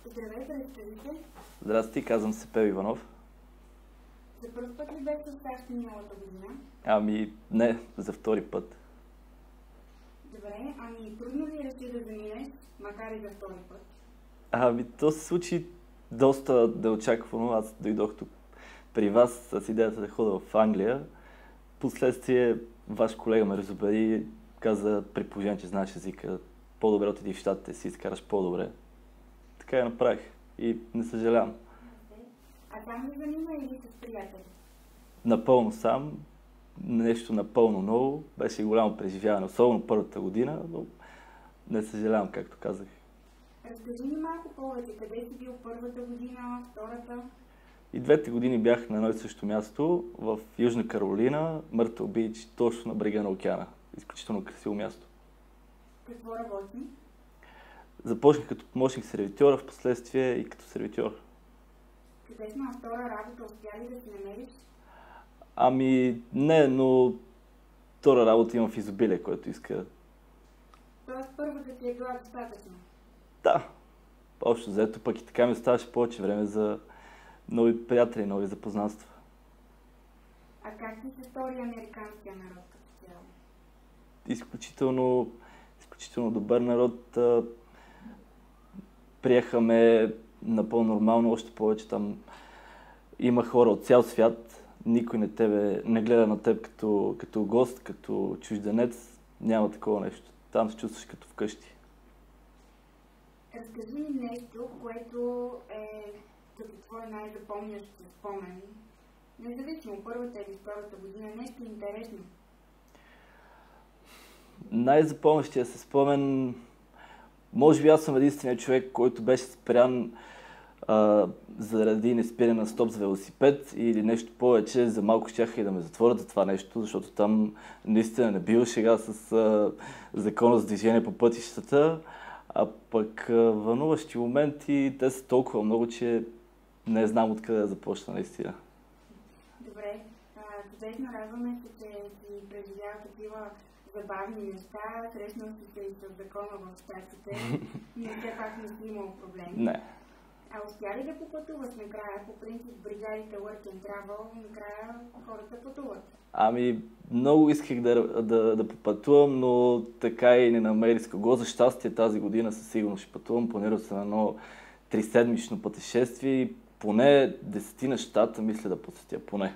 Здравейте, разкажите. Здрасти, казвам се Пел Иванов. За първ път ли бяхте в САЩ миналата година? Ами, не, за втори път. Добре, ами трудно ли реши да заминеш, макар и за втори път? Ами, то се случи доста неочаквано. Аз дойдох тук при вас с идеята да хода в Англия. Последствие ваш колега ме разубеди, каза, при положение, че знаеш езика, по-добре отиди в Щатите, си изкараш по-добре. Така я направих и не съжалявам. А там ли замина или с приятели? Напълно сам, нещо напълно ново, беше голямо преживяване, особено първата година, но не съжалявам, както казах. Разкажи ми малко повече, къде си бил първата година, втората? И двете години бях на едно и също място в Южна Каролина, Мъртъл Бич, точно на брега на океана. Изключително красиво място. Какво работи? Започнах като помощник сервитьора, в последствие и като сервитьор. Чудесна втора работа, успя ли да си намериш? Ами не, но втора работа имам в изобилие, което иска. Тоест първата ти е била достатъчно. Да, общо взето, пък и така ми оставаше повече време за нови приятели, нови запознанства. А как ти се стори американския народ като цяло? Изключително добър народ. Приеха ме напълно нормално, още повече там има хора от цял свят. Никой не гледа на теб като гост, като чужденец. Няма такова нещо. Там се чувстваш като вкъщи. Разкажи ми нещо, което е като твой най-запомнящ спомен. Независимо първата или втората година, нещо интересно. Най-запомнящия се спомен, може би аз съм единственият човек, който беше спрян заради неспиране на стоп за велосипед или нещо повече. За малко щяха и да ме затворят за това нещо, защото там наистина не бива шега с закона за движение по пътищата. А пък вълнуващи моменти, те са толкова много, че не знам откъде да започна наистина. Добре, чудесно, радваме се, че си преживял такива забавни неща, срещнал си се и с закона в Щатите, но все пак не си имал проблем. Не. А успя ли да попътуваш накрая? По принцип бригадите Work and Travel, накрая хората пътуват. Ами, много исках да попътувам, но така и не намерих с кого. За щастие тази година със сигурност ще пътувам. Планирал съм едно 3-седмично пътешествие и поне 10 щата мисля да посетя, поне.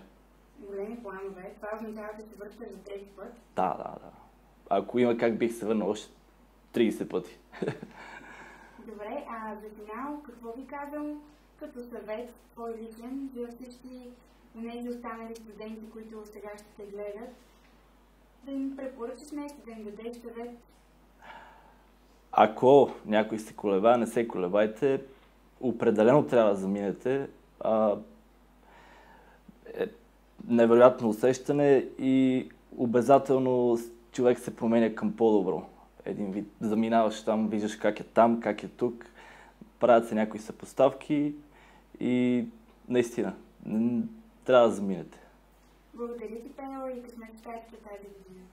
Големи планове. Това означава да се връщаш за трети път? Да. Ако има как, бих се върнал още 30 пъти. Добре, а за финал, какво ви казвам като съвет, твой личен, за всички онези останали студенти, които сега ще те гледат, да им препоръчаш нещо, да им дадеш съвет? Ако някой се колебае, не се колебайте. Определено трябва да заминете. Невероятно усещане и обязателно човек се променя към по-добро. Един вид заминаваш там, виждаш как е там, как е тук, правят се някои съпоставки и наистина трябва да заминете. Благодаря ти, Пенела, и късмет тази година.